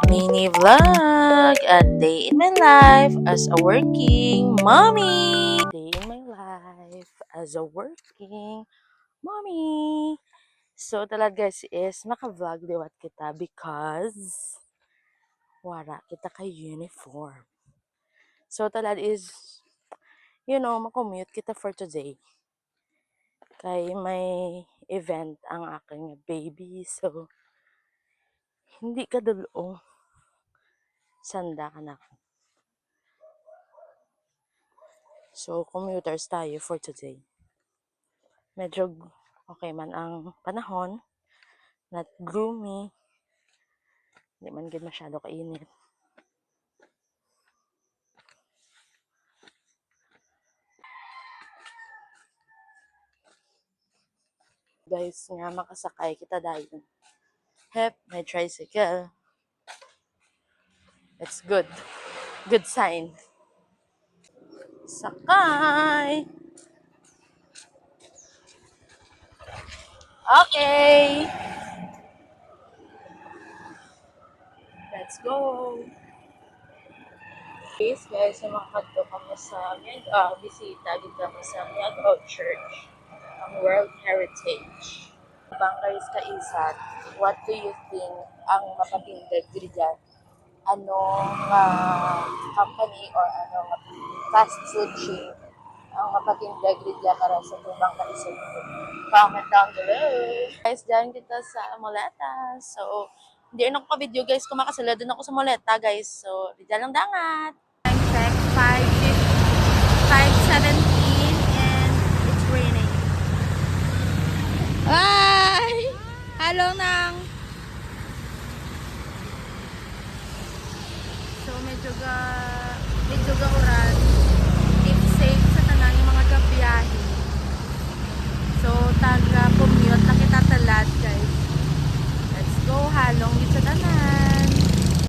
Mini vlog a day in my life as a working mommy. Day in my life as a working mommy. So talaga guys is maka-vlog liwat kita because wala kita kay uniform. So talaga is makommute kita for today. Kay may event ang aking baby. So hindi ka dulong sanda ka na. So, commuters tayo for today. Medyo okay man ang panahon. Not gloomy. Hindi man gid masyado kainit. Guys, nga makasakay kita dayon. Hep, may tricycle. It's good. Good sign. Sakay! Okay! Let's go! Guys, makakadto kami sa bisita dito kami sa Miagao Church, ang World Heritage. Bangkays Kaisan, what do you think ang mapatindag diri dyan? Anong company or anong fast food chain ang mapatindag diri dyan para sa tubang kaisan? Comment down below. Guys, dyan kita sa Moleta. So, hindi ako ka-video guys, kumakasala din ako sa Moleta guys. So, dyan lang dangat. Time check, 5:17 and it's raining. Bye! Hello nang. So medyo